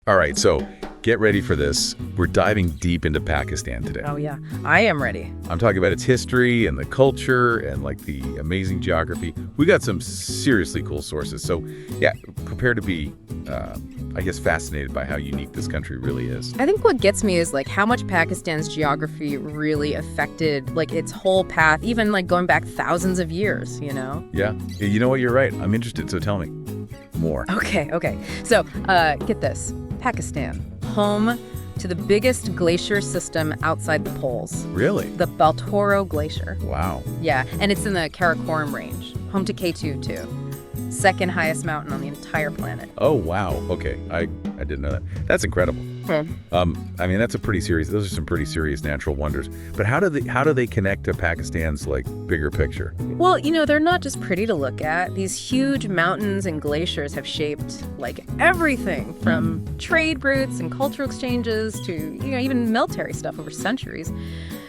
All right, so get ready for this. We're diving deep into Pakistan today. Oh, yeah. I am ready. I'm talking about its history and the culture and like the amazing geography. We got some seriously cool sources. So yeah, prepare to be, I guess, fascinated by how unique this country really is. I think what gets me is like how much Pakistan's geography really affected like its whole path, even like going back thousands of years, you know? Yeah, you know what? You're right. I'm interested, so tell me more. Okay. So get this. Pakistan, home to the biggest glacier system outside the poles. Really? The Baltoro Glacier. Wow. Yeah, and it's in the Karakoram Range, home to K2 too. Second highest mountain on the entire planet. Oh, wow. Okay, I didn't know that. That's incredible. I mean, that's a pretty serious. Those are some pretty serious natural wonders. But how do they connect to Pakistan's like bigger picture? Well, you know, they're not just pretty to look at. These huge mountains and glaciers have shaped like everything from trade routes and cultural exchanges to, you know, even military stuff over centuries.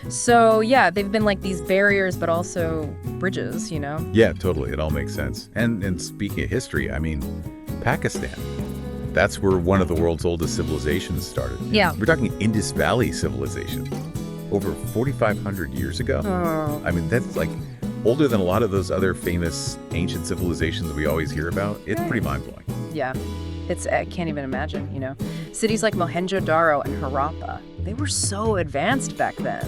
So, yeah, they've been like these barriers, but also bridges, you know? Yeah, totally. It all makes sense. And speaking of history, I mean, Pakistan. That's where one of the world's oldest civilizations started. Yeah. We're talking Indus Valley Civilization. Over 4,500 years ago. Oh. I mean, that's like older than a lot of those other famous ancient civilizations we always hear about. It's pretty mind-blowing. Yeah. I can't even imagine, you know. Cities like Mohenjo-Daro and Harappa, they were so advanced back then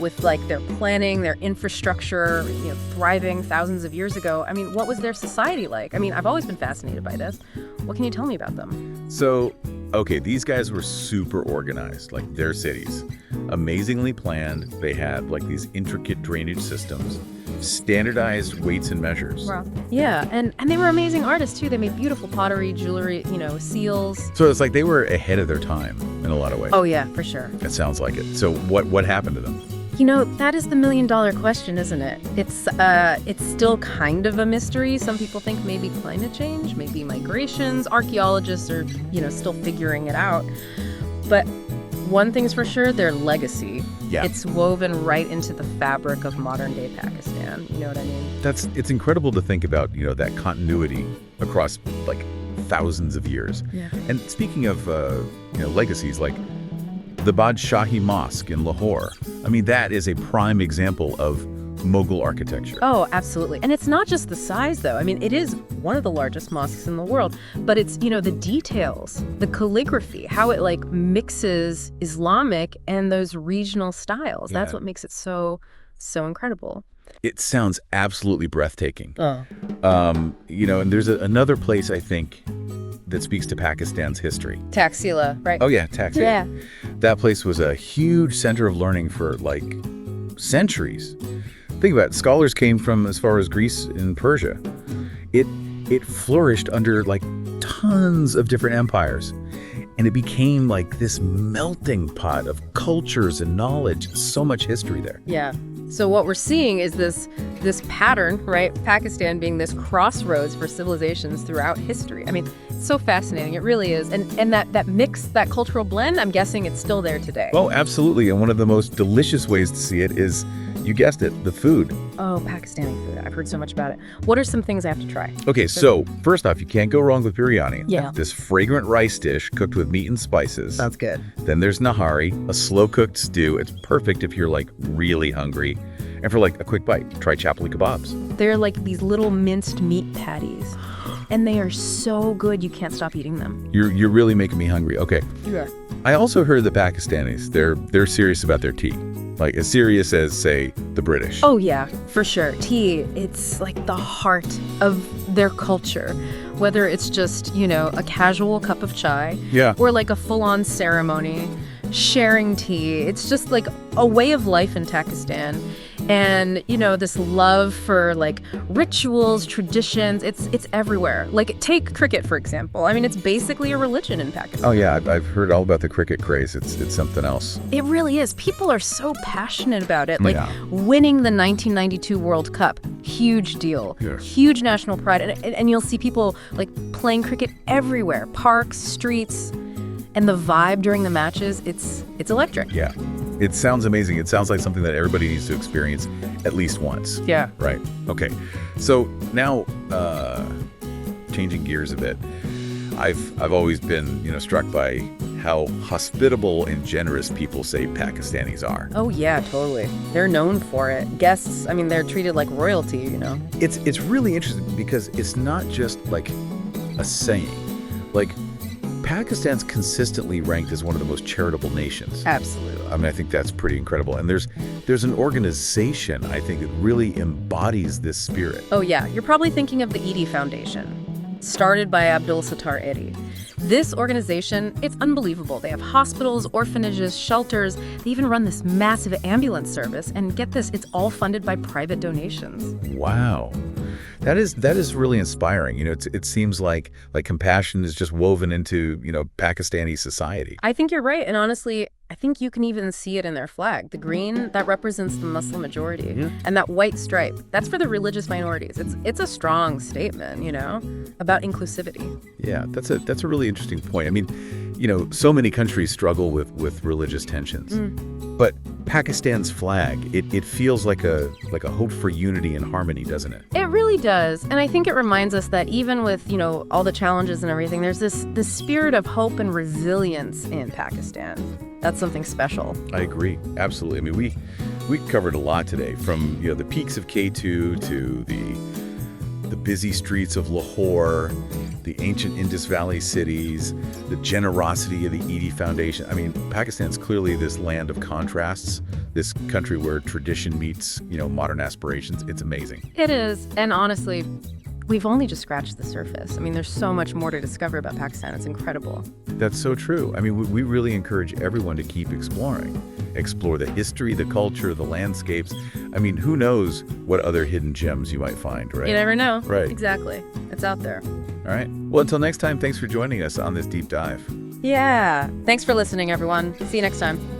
with like their planning, their infrastructure, you know, thriving thousands of years ago. I mean, what was their society like? I mean, I've always been fascinated by this. What can you tell me about them? So, okay, these guys were super organized, like their cities. Amazingly planned. They had like these intricate drainage systems, standardized weights and measures. Wow. Yeah, and they were amazing artists too. They made beautiful pottery, jewelry, you know, seals. So it's like they were ahead of their time in a lot of ways. Oh yeah, for sure. It sounds like it. So what happened to them? You know, that is the million-dollar question, isn't it? It's still kind of a mystery. Some people think maybe climate change, maybe migrations. Archaeologists are, you know, still figuring it out. But one thing's for sure, their legacy. Yeah. It's woven right into the fabric of modern-day Pakistan. You know what I mean? It's incredible to think about, you know, that continuity across like thousands of years. Yeah. And speaking of, you know, legacies, like the Badshahi Mosque in Lahore. I mean, that is a prime example of Mughal architecture. Oh, absolutely. And it's not just the size, though. I mean, it is one of the largest mosques in the world. But it's, you know, the details, the calligraphy, how it, like, mixes Islamic and those regional styles. That's what makes it so incredible. It sounds absolutely breathtaking. Oh. You know, and there's another place, I think, that speaks to Pakistan's history. Taxila, right? Oh, yeah, Taxila. Yeah. That place was a huge center of learning for, like, centuries. Think about it. Scholars came from as far as Greece and Persia. It flourished under, like, tons of different empires. And it became, like, this melting pot of cultures and knowledge. So much history there. Yeah. So what we're seeing is this pattern, right? Pakistan being this crossroads for civilizations throughout history. I mean, it's so fascinating. It really is. And that mix, that cultural blend, I'm guessing it's still there today. Oh, absolutely. And one of the most delicious ways to see it is, you guessed it, the food. Oh, Pakistani food. I've heard so much about it. What are some things I have to try? Okay, so first off, you can't go wrong with biryani. Yeah. This fragrant rice dish cooked with meat and spices. Sounds good. Then there's nahari, a slow-cooked stew. It's perfect if you're, like, really hungry. And for, like, a quick bite, try chapli kebabs. They're like these little minced meat patties. And they are so good, you can't stop eating them. You're really making me hungry. Okay. Yeah. I also heard the Pakistanis, they're serious about their tea. Like, as serious as, say, the British. Oh, yeah, for sure. Tea, it's like the heart of their culture. Whether it's just, you know, a casual cup of chai. Yeah. Or like a full-on ceremony. Sharing tea. It's just like a way of life in Pakistan. And, you know, this love for like rituals, traditions, it's everywhere. Like take cricket, for example. I mean, it's basically a religion in Pakistan. Oh, yeah, I've heard all about the cricket craze. It's something else. It really is. People are so passionate about it. Like winning the 1992 World Cup, huge deal. Yes. Huge national pride. And you'll see people like playing cricket everywhere. Parks, streets. And the vibe during the matches, it's electric. Yeah. It sounds amazing. It sounds like something that everybody needs to experience at least once. Yeah. Right. Okay. So now, changing gears a bit. I've always been, struck by how hospitable and generous people say Pakistanis are. Oh, yeah, totally. They're known for it. Guests, I mean, they're treated like royalty. It's really interesting because it's not just like a saying. Like, Pakistan's consistently ranked as one of the most charitable nations. Absolutely. I mean, I think that's pretty incredible. And there's an organization, I think, that really embodies this spirit. Oh, yeah. You're probably thinking of the Edie Foundation, started by Abdul Sattar Edie. This organization, it's unbelievable. They have hospitals, orphanages, shelters. They even run this massive ambulance service. And get this, it's all funded by private donations. Wow. That is really inspiring. It seems like compassion is just woven into, Pakistani society. I think you're right. And honestly, I think you can even see it in their flag. The green, that represents the Muslim majority. Yeah. And that white stripe, that's for the religious minorities. It's a strong statement, about inclusivity. Yeah, that's a really interesting point. I mean, so many countries struggle with religious tensions. But Pakistan's flag, it feels like a hope for unity and harmony, doesn't it? It really does. And I think it reminds us that even with, all the challenges and everything, there's this spirit of hope and resilience in Pakistan. That's something special. I agree. Absolutely. I mean, we covered a lot today, from, the peaks of K2 to the busy streets of Lahore, the ancient Indus Valley cities, the generosity of the Edie Foundation. I mean, Pakistan's clearly this land of contrasts, this country where tradition meets, modern aspirations. It's amazing. It is. And honestly, we've only just scratched the surface. I mean, there's so much more to discover about Pakistan. It's incredible. That's so true. I mean, we really encourage everyone to keep exploring. Explore the history, the culture, the landscapes. I mean, who knows what other hidden gems you might find, right? You never know. Right. Exactly. It's out there. All right. Well, until next time, thanks for joining us on this deep dive. Yeah. Thanks for listening, everyone. See you next time.